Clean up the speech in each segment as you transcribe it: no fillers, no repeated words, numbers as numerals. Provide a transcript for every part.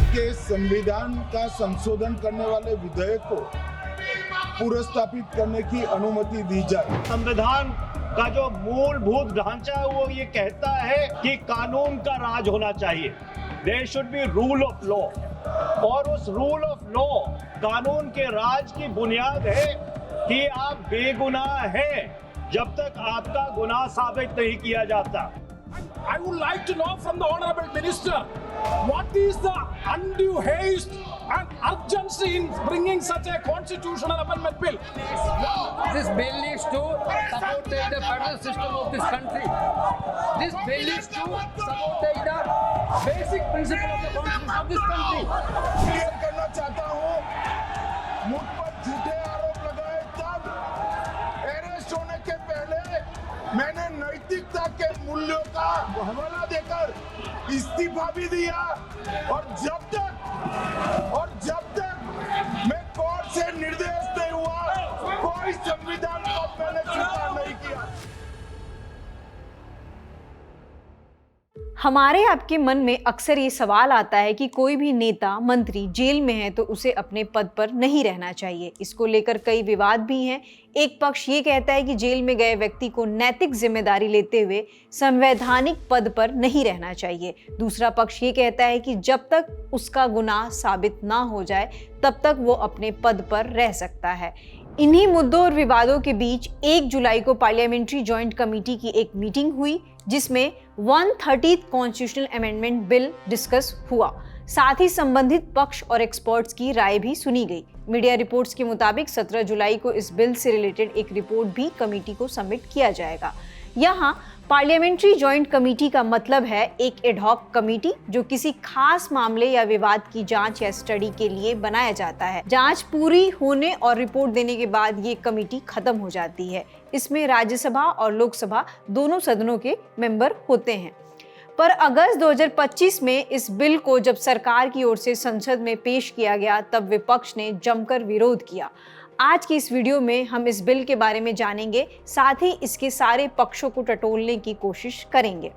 के संविधान का संशोधन करने वाले विधेयक को पुनर्स्थापित करने की अनुमति दी जाए। संविधान का जो मूलभूत ढांचा है वो ये कहता है कि कानून का राज होना चाहिए। There should be rule of law, और उस रूल ऑफ लॉ, कानून के राज की बुनियाद है कि आप बेगुनाह हैं जब तक आपका गुनाह साबित नहीं किया जाता। I would like to know from the Honorable Minister, what is the undue haste and urgency in bringing such a constitutional amendment bill? This bill is to support the federal system of this country. This bill is to support the basic principle of the constitution of this country. Clear करना चाहता हूँ, मुझ पर झूठे आरोप लगाए तब arrest होने के पहले मैंने नैतिकता के मूल्यों का हवाला देकर इस्तीफा भी दिया, और जब तक मैं कोर्ट से निर्देश नहीं हुआ, कोई संविधान को मैंने स्वीकार नहीं किया। हमारे आपके मन में अक्सर ये सवाल आता है कि कोई भी नेता मंत्री जेल में है तो उसे अपने पद पर नहीं रहना चाहिए। इसको लेकर कई विवाद भी हैं। एक पक्ष ये कहता है कि जेल में गए व्यक्ति को नैतिक जिम्मेदारी लेते हुए संवैधानिक पद पर नहीं रहना चाहिए। दूसरा पक्ष ये कहता है कि जब तक उसका गुनाह साबित ना हो जाए तब तक वो अपने पद पर रह सकता है। इन्हीं मुद्दों और विवादों के बीच 1 जुलाई को पार्लियामेंट्री जॉइंट कमेटी की एक मीटिंग हुई जिसमें 130th constitutional amendment bill discuss हुआ। साथ ही संबंधित पक्ष और एक्सपर्ट्स की राय भी सुनी गई। मीडिया रिपोर्ट्स के मुताबिक 17 जुलाई को इस बिल से रिलेटेड एक रिपोर्ट भी कमेटी को सबमिट किया जाएगा। यहाँ पार्लियामेंट्री जॉइंट कमेटी का मतलब है एक एडहॉक कमेटी जो किसी खास मामले या विवाद की जांच या स्टडी के लिए बनाया जाता है। जांच पूरी होने और रिपोर्ट देने के बाद ये कमेटी खत्म हो जाती है। इसमें राज्यसभा और लोकसभा दोनों सदनों के मेंबर होते हैं। पर अगस्त 2025 में इस बिल को जब सरकार की ओर से संसद में पेश किया गया तब विपक्ष ने जमकर विरोध किया। आज की इस वीडियो में हम इस बिल के बारे में जानेंगे, साथ ही इसके सारे पक्षों को टटोलने की कोशिश करेंगे।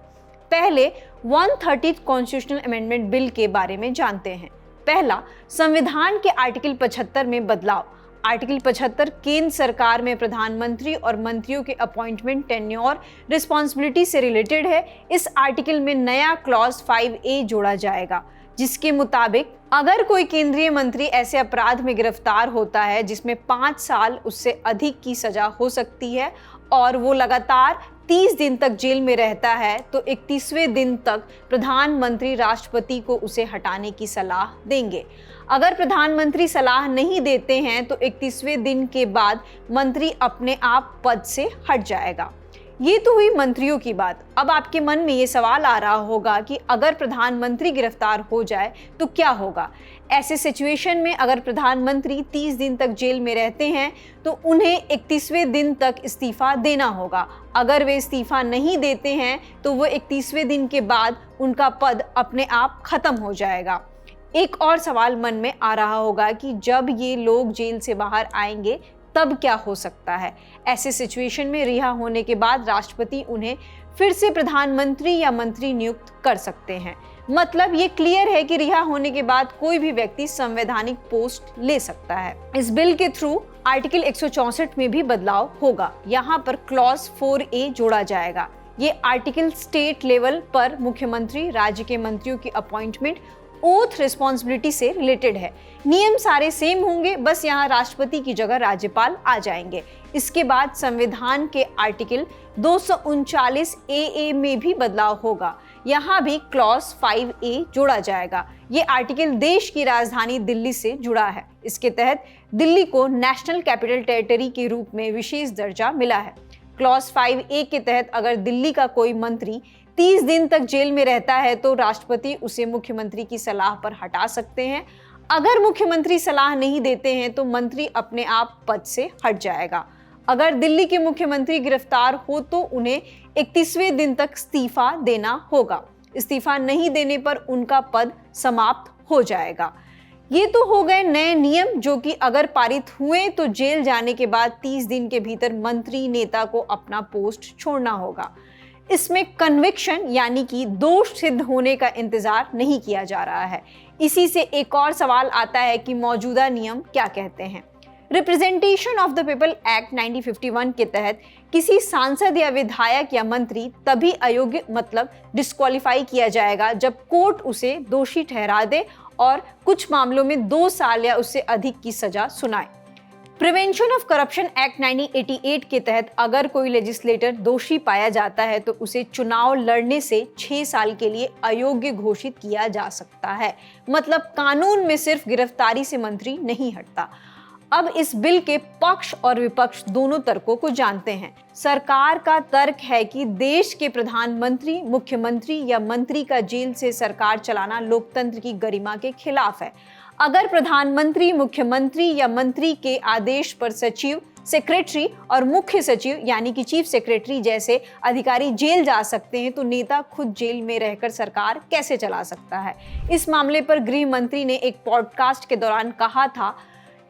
पहले 130th कॉन्स्टिट्यूशनल अमेंडमेंट बिल के बारे में जानते हैं। पहला, संविधान के आर्टिकल 75 में बदलाव। आर्टिकल 75 केंद्र सरकार में प्रधानमंत्री और मंत्रियों के अपॉइंटमेंट, टेन्योर, रिस्पॉन्सिबिलिटी से रिलेटेड है। इस आर्टिकल में नया क्लॉज 5A जोड़ा जाएगा जिसके मुताबिक अगर कोई केंद्रीय मंत्री ऐसे अपराध में गिरफ्तार होता है जिसमें 5 साल उससे अधिक की सजा हो सकती है और वो लगातार 30 दिन तक जेल में रहता है तो 31वें दिन तक प्रधानमंत्री राष्ट्रपति को उसे हटाने की सलाह देंगे। अगर प्रधानमंत्री सलाह नहीं देते हैं तो 31वें दिन के बाद मंत्री अपने आप पद से हट जाएगा। ये तो हुई मंत्रियों की बात। अब आपके मन में ये सवाल आ रहा होगा कि अगर प्रधानमंत्री गिरफ्तार हो जाए तो क्या होगा। ऐसे सिचुएशन में अगर प्रधानमंत्री 30 दिन तक जेल में रहते हैं तो उन्हें 31वें दिन तक इस्तीफा देना होगा। अगर वे इस्तीफा नहीं देते हैं तो वो 31वें दिन के बाद उनका पद अपने आप खत्म हो जाएगा। एक और सवाल मन में आ रहा होगा कि जब ये लोग जेल से बाहर आएंगे तब क्या हो सकता है। ऐसे सिचुएशन में रिहा होने के बाद राष्ट्रपति उन्हें फिर से प्रधानमंत्री या मंत्री नियुक्त कर सकते हैं। मतलब ये क्लियर है कि रिहा होने के बाद कोई भी व्यक्ति संवैधानिक पोस्ट ले सकता है। इस बिल के थ्रू आर्टिकल 164 में भी बदलाव होगा। यहाँ पर क्लॉज 4A जोड़ा जाएगा। ये आर्टिकल स्टेट लेवल पर मुख्यमंत्री, राज्य के मंत्रियों की अपॉइंटमेंट, ओथ रिस्पॉन्सिबिलिटी से रिलेटेड है। नियम सारे सेम होंगे, बस यहाँ राष्ट्रपति की जगह राज्यपाल आ जाएंगे। इसके बाद संविधान के आर्टिकल 239 AA में भी बदलाव होगा। यहाँ भी क्लॉज 5A जोड़ा जाएगा। ये आर्टिकल देश की राजधानी दिल्ली से जुड़ा है। इसके तहत दिल्ली को नेशनल कैपिटल टेरिटरी के रूप में विशेष दर्जा मिला है। क्लॉज 5A के तहत अगर दिल्ली का कोई मंत्री 30 दिन तक जेल में रहता है तो राष्ट्रपति उसे मुख्यमंत्री की सलाह पर हटा सकते हैं। अगर मुख्यमंत्री सलाह नहीं देते हैं तो मंत्री अपने आप पद से हट जाएगा। अगर दिल्ली के मुख्यमंत्री गिरफ्तार हो तो उन्हें 31वें दिन तक इस्तीफा देना होगा। इस्तीफा नहीं देने पर उनका पद समाप्त हो जाएगा। ये तो हो गए नए नियम जो कि अगर पारित हुए तो जेल जाने के बाद 30 दिन के भीतर मंत्री नेता को अपना पोस्ट छोड़ना होगा। इसमें कन्विक्शन यानी कि दोष सिद्ध होने का इंतजार नहीं किया जा रहा है। इसी से एक और सवाल आता है कि मौजूदा नियम क्या कहते हैं। Representation of the people act 1951 के तहत किसी सांसद या विधायक या मंत्री तभी अयोग्य मतलब डिस्क्वालीफाई किया जाएगा जब कोर्ट उसे दोषी ठहरा दे और कुछ मामलों में 2 साल या उससे अधिक की सजा सुनाए। प्रिवेंशन ऑफ करप्शन एक्ट 1988 के तहत अगर कोई लेजिस्लेटर दोषी पाया जाता है तो उसे चुनाव लड़ने से 6 साल के लिए अयोग्य घोषित किया जा सकता है। मतलब कानून में सिर्फ गिरफ्तारी से मंत्री नहीं हटता। अब इस बिल के पक्ष और विपक्ष दोनों तर्कों को जानते हैं। सरकार का तर्क है कि देश के प्रधानमंत्री, मुख्यमंत्री या मंत्री का जेल से सरकार चलाना लोकतंत्र की गरिमा के खिलाफ है। अगर प्रधानमंत्री, मुख्यमंत्री या मंत्री के आदेश पर सचिव, सेक्रेटरी और मुख्य सचिव यानी कि चीफ सेक्रेटरी जैसे अधिकारी जेल जा सकते हैं तो नेता खुद जेल में रहकर सरकार कैसे चला सकता है। इस मामले पर गृह मंत्री ने एक पॉडकास्ट के दौरान कहा था,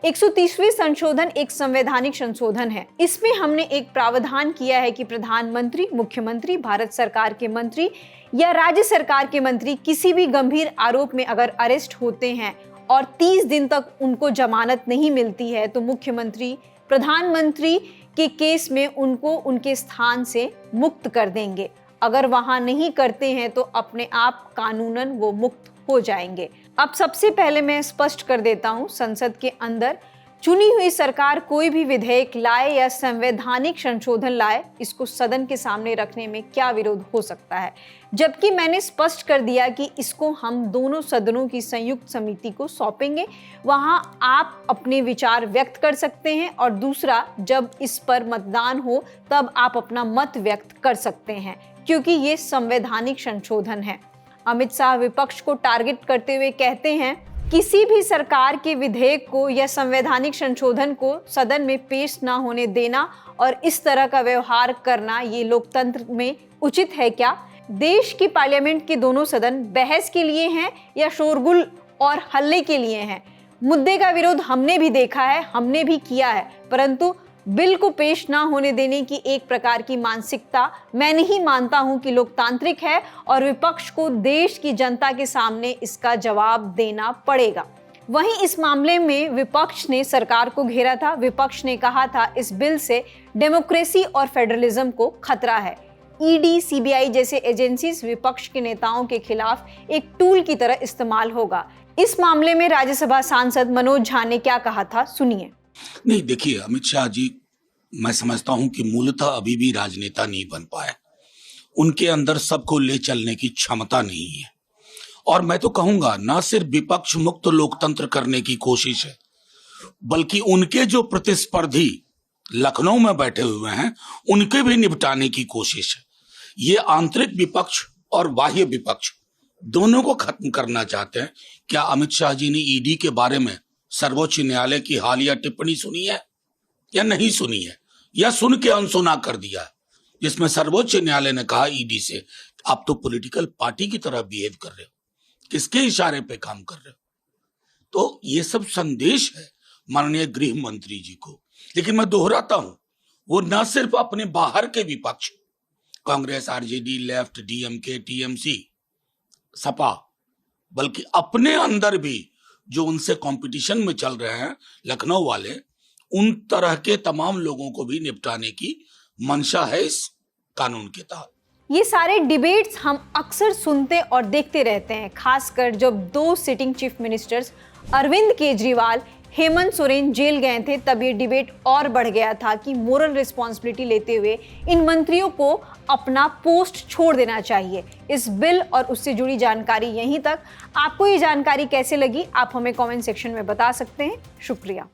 130वें संशोधन एक संवैधानिक संशोधन है। इसमें हमने एक प्रावधान किया है कि प्रधानमंत्री, मुख्यमंत्री, भारत सरकार के मंत्री या राज्य सरकार के मंत्री किसी भी गंभीर आरोप में अगर अरेस्ट होते हैं और 30 दिन तक उनको जमानत नहीं मिलती है तो मुख्यमंत्री प्रधानमंत्री के केस में उनको उनके स्थान से मुक्त कर देंगे। अगर वहां नहीं करते हैं तो अपने आप कानूनन वो मुक्त हो जाएंगे। अब सबसे पहले मैं स्पष्ट कर देता हूं, संसद के अंदर चुनी हुई सरकार कोई भी विधेयक लाए या संवैधानिक संशोधन लाए, इसको सदन के सामने रखने में क्या विरोध हो सकता है। जबकि मैंने स्पष्ट कर दिया कि इसको हम दोनों सदनों की संयुक्त समिति को सौंपेंगे। वहां आप अपने विचार व्यक्त कर सकते हैं और दूसरा, जब इस पर मतदान हो तब आप अपना मत व्यक्त कर सकते हैं, क्योंकि ये संवैधानिक संशोधन है। अमित शाह विपक्ष को टारगेट करते हुए कहते हैं, किसी भी सरकार के विधेयक को या संवैधानिक संशोधन को सदन में पेश ना होने देना और इस तरह का व्यवहार करना ये लोकतंत्र में उचित है क्या? देश की पार्लियामेंट के दोनों सदन बहस के लिए हैं या शोरगुल और हल्ले के लिए हैं? मुद्दे का विरोध हमने भी देखा है, हमने भी किया है, परंतु बिल को पेश ना होने देने की एक प्रकार की मानसिकता मैं नहीं मानता हूं कि लोकतांत्रिक है और विपक्ष को देश की जनता के सामने इसका जवाब देना पड़ेगा। वहीं इस मामले में विपक्ष ने सरकार को घेरा था। विपक्ष ने कहा था इस बिल से डेमोक्रेसी और फेडरलिज्म को खतरा है। ईडी, सीबीआई जैसे एजेंसीज विपक्ष के नेताओं के खिलाफ एक टूल की तरह इस्तेमाल होगा। इस मामले में राज्यसभा सांसद मनोज झा ने क्या कहा था, सुनिए। नहीं, देखिए, अमित शाह जी मैं समझता हूं कि मूलतः अभी भी राजनेता नहीं बन पाए। उनके अंदर सबको ले चलने की क्षमता नहीं है और मैं तो कहूंगा ना सिर्फ विपक्ष मुक्त लोकतंत्र करने की कोशिश है, बल्कि उनके जो प्रतिस्पर्धी लखनऊ में बैठे हुए हैं उनके भी निपटाने की कोशिश है। ये आंतरिक विपक्ष और बाह्य विपक्ष दोनों को खत्म करना चाहते हैं। क्या अमित शाह जी ने ईडी के बारे में सर्वोच्च न्यायालय की हालिया टिप्पणी सुनी है या नहीं सुनी है, या सुन के अनसुना कर दिया है, जिसमें सर्वोच्च न्यायालय ने कहा ईडी से आप तो पॉलिटिकल पार्टी की तरह बिहेव कर रहे हो, किसके इशारे पे काम कर रहे हो? तो ये सब संदेश है माननीय गृह मंत्री जी को। लेकिन मैं दोहराता हूं, वो न सिर्फ अपने बाहर के विपक्ष Congress, RJD, left, DMK, TMC, Sapa, बल्कि अपने अंदर भी जो उनसे कंपटीशन में चल रहे हैं लखनऊ वाले, उन तरह के तमाम लोगों को भी निपटाने की मंशा है इस कानून के तहत। ये सारे डिबेट्स हम अक्सर सुनते और देखते रहते हैं, खासकर जब 2 sitting chief ministers Arvind Kejriwal, Hemant Soren jail गए थे, तब ये डिबेट और बढ़ गया था कि मोरल रिस्पॉन्सिबिलिटी लेते हुए इन मंत्रियों को अपना पोस्ट छोड़ देना चाहिए। इस बिल और उससे जुड़ी जानकारी यहीं तक। आपको ये जानकारी कैसे लगी, आप हमें कमेंट सेक्शन में बता सकते हैं। शुक्रिया।